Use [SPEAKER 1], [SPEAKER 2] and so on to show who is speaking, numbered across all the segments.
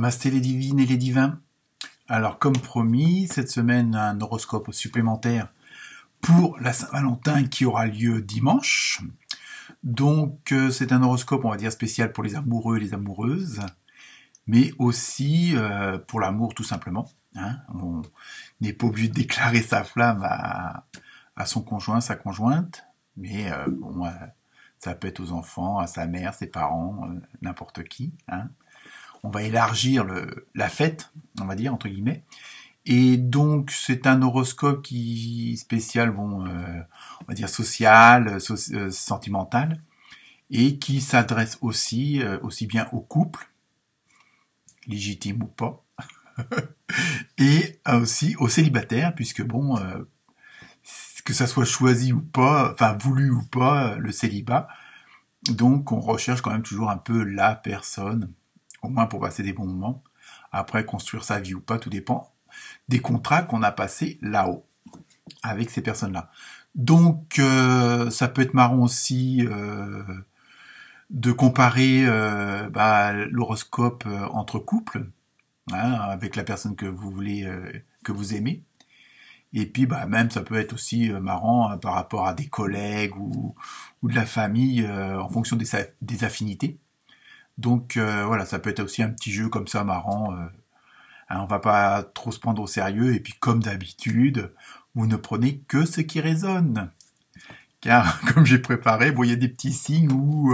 [SPEAKER 1] Namasté les divines et les divins. Alors comme promis, cette semaine un horoscope supplémentaire pour la Saint-Valentin qui aura lieu dimanche. Donc c'est un horoscope on va dire spécial pour les amoureux et les amoureuses, mais aussi pour l'amour tout simplement. Hein. On n'est pas obligé de déclarer sa flamme à son conjoint, sa conjointe, mais ça peut être aux enfants, à sa mère, ses parents, n'importe qui. Hein. On va élargir la fête, on va dire, entre guillemets. Et donc, c'est un horoscope qui spécial, on va dire social, sentimental, et qui s'adresse aussi bien aux couples, légitimes ou pas, et aussi aux célibataires, puisque que ça soit choisi ou pas, enfin voulu ou pas, le célibat. Donc, on recherche quand même toujours un peu la personne, au moins pour passer des bons moments. Après, construire sa vie ou pas, tout dépend des contrats qu'on a passés là-haut, avec ces personnes-là. Donc, ça peut être marrant aussi de comparer l'horoscope entre couples, hein, avec la personne que vous voulez, que vous aimez. Et puis, même, ça peut être aussi marrant par rapport à des collègues ou de la famille, en fonction des affinités. Donc voilà, ça peut être aussi un petit jeu comme ça marrant. On va pas trop se prendre au sérieux. Et puis comme d'habitude, vous ne prenez que ce qui résonne. Car comme j'ai préparé, il y a des petits signes où,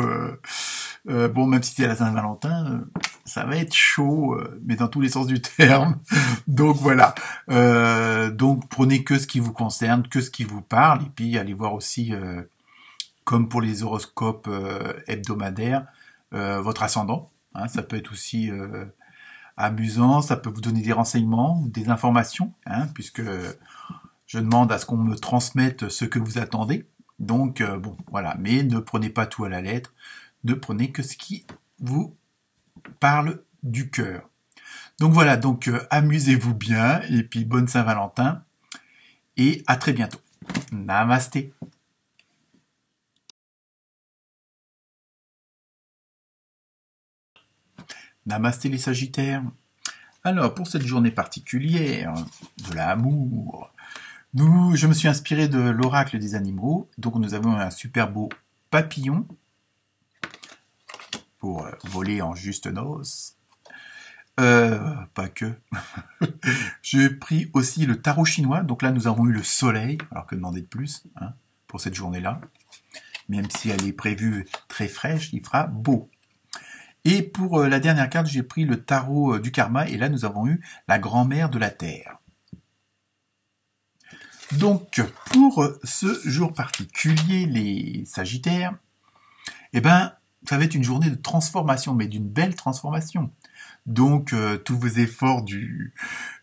[SPEAKER 1] même si c'est la Saint-Valentin, ça va être chaud, mais dans tous les sens du terme. Donc voilà. Donc prenez que ce qui vous concerne, que ce qui vous parle. Et puis allez voir aussi, comme pour les horoscopes hebdomadaires, votre ascendant, hein, ça peut être aussi amusant, ça peut vous donner des renseignements, des informations, hein, puisque je demande à ce qu'on me transmette ce que vous attendez. Donc voilà, mais ne prenez pas tout à la lettre, ne prenez que ce qui vous parle du cœur. Donc voilà, donc amusez-vous bien et puis bonne Saint-Valentin et à très bientôt. Namasté. Namasté les Sagittaires. Alors, pour cette journée particulière de l'amour, je me suis inspiré de l'oracle des animaux. Donc, nous avons un super beau papillon pour voler en juste noces. Pas que. J'ai pris aussi le tarot chinois. Donc là, nous avons eu le soleil. Alors que demander de plus, hein, pour cette journée-là. Même si elle est prévue très fraîche, il fera beau. Et pour la dernière carte, j'ai pris le tarot du karma, et là nous avons eu la grand-mère de la Terre. Donc, pour ce jour particulier, les Sagittaires, ça va être une journée de transformation, mais d'une belle transformation. Donc, tous vos efforts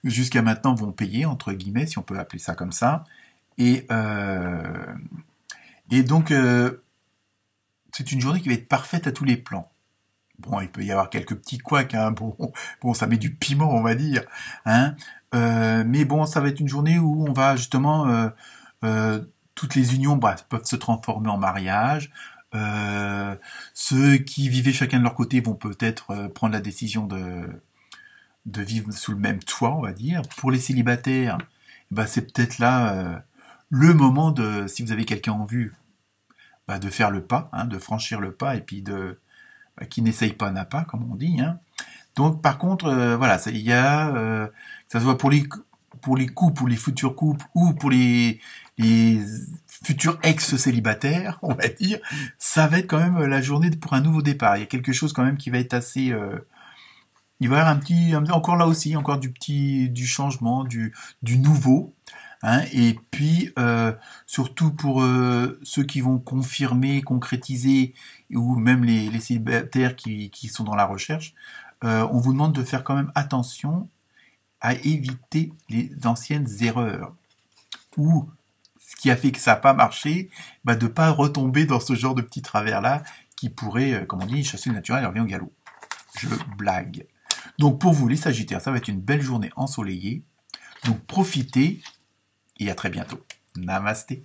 [SPEAKER 1] jusqu'à maintenant vont payer, entre guillemets, si on peut appeler ça comme ça. Et donc, c'est une journée qui va être parfaite à tous les plans. Bon, il peut y avoir quelques petits couacs, hein. Bon, ça met du piment, on va dire, hein. Mais bon, ça va être une journée où on va justement, toutes les unions, peuvent se transformer en mariage. Ceux qui vivaient chacun de leur côté vont peut-être prendre la décision de vivre sous le même toit, on va dire. Pour les célibataires, c'est peut-être là le moment si vous avez quelqu'un en vue, de faire le pas, hein, de franchir le pas et puis qui n'essaye pas n'a pas, comme on dit. Hein. Donc, par contre, voilà, il y a, que ça soit pour les couples, pour les futurs couples, ou pour les futurs ex-célibataires, on va dire, ça va être quand même la journée pour un nouveau départ. Il y a quelque chose quand même qui va être assez... il va y avoir encore là aussi, encore du changement, du nouveau. Hein, et puis surtout pour ceux qui vont confirmer, concrétiser, ou même les célibataires qui sont dans la recherche, on vous demande de faire quand même attention à éviter les anciennes erreurs, ou ce qui a fait que ça n'a pas marché, de ne pas retomber dans ce genre de petits travers-là qui pourraient, comme on dit, chasser le naturel et revient au galop. Je blague. Donc pour vous les Sagittaires, ça va être une belle journée ensoleillée, donc profitez. Et à très bientôt. Namasté.